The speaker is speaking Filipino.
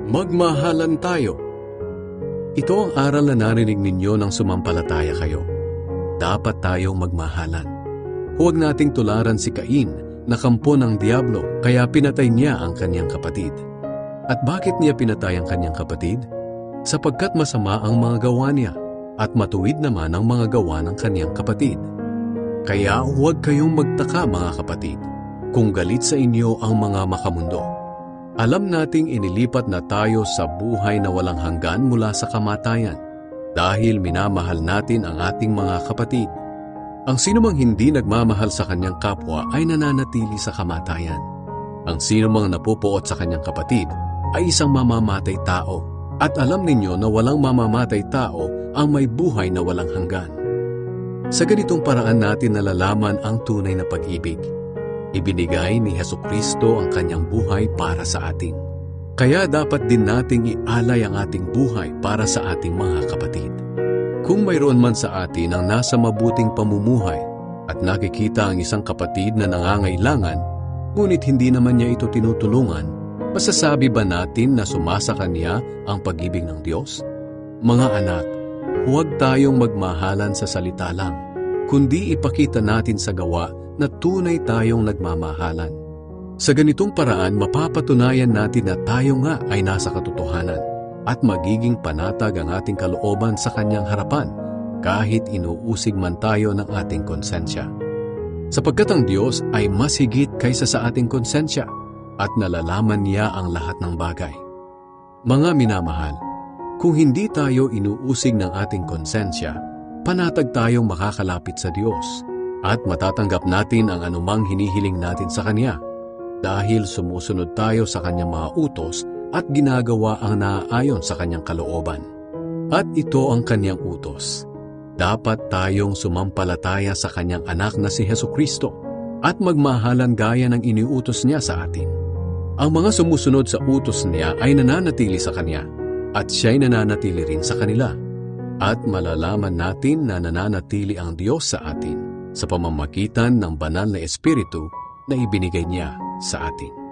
Magmahalan tayo. Ito ang aral na narinig ninyo nang sumampalataya kayo. Dapat tayong magmahalan. Huwag nating tularan si Cain na kampo ng Diablo kaya pinatay niya ang kanyang kapatid. At bakit niya pinatay ang kanyang kapatid? Sapagkat masama ang mga gawa niya at matuwid naman ang mga gawa ng kanyang kapatid. Kaya huwag kayong magtaka mga kapatid kung galit sa inyo ang mga makamundo. Alam nating inilipat na tayo sa buhay na walang hanggan mula sa kamatayan dahil minamahal natin ang ating mga kapatid. Ang sinumang hindi nagmamahal sa kanyang kapwa ay nananatili sa kamatayan. Ang sinumang napupuot sa kanyang kapatid ay isang mamamatay tao. At alam ninyo na walang mamamatay tao ang may buhay na walang hanggan. Sa ganitong paraan natin nalalaman ang tunay na pag-ibig. Ibinigay ni Hesukristo ang kanyang buhay para sa atin. Kaya dapat din nating ialay ang ating buhay para sa ating mga kapatid. Kung mayroon man sa atin ang nasa mabuting pamumuhay at nakikita ang isang kapatid na nangangailangan, ngunit hindi naman niya ito tinutulungan, masasabi ba natin na sumasa kanya ang pag-ibig ng Diyos? Mga anak, huwag tayong magmahalan sa salita lang, kundi ipakita natin sa gawa na tunay tayong nagmamahalan. Sa ganitong paraan, mapapatunayan natin na tayo nga ay nasa katotohanan at magiging panatag ang ating kalooban sa kanyang harapan kahit inuusig man tayo ng ating konsensya. Sapagkat ang Diyos ay mas higit kaysa sa ating konsensya at nalalaman niya ang lahat ng bagay. Mga minamahal, kung hindi tayo inuusig ng ating konsensya, panatag tayong makakalapit sa Diyos at matatanggap natin ang anumang hinihiling natin sa Kanya dahil sumusunod tayo sa Kanyang mga utos at ginagawa ang naaayon sa Kanyang kalooban. At ito ang Kanyang utos. Dapat tayong sumampalataya sa Kanyang anak na si Hesukristo at magmahalan gaya ng iniutos niya sa atin. Ang mga sumusunod sa utos niya ay nananatili sa Kanya at siya'y nananatili rin sa kanila. At malalaman natin na nananatili ang Diyos sa atin sa pamamagitan ng banal na Espiritu na ibinigay niya sa atin.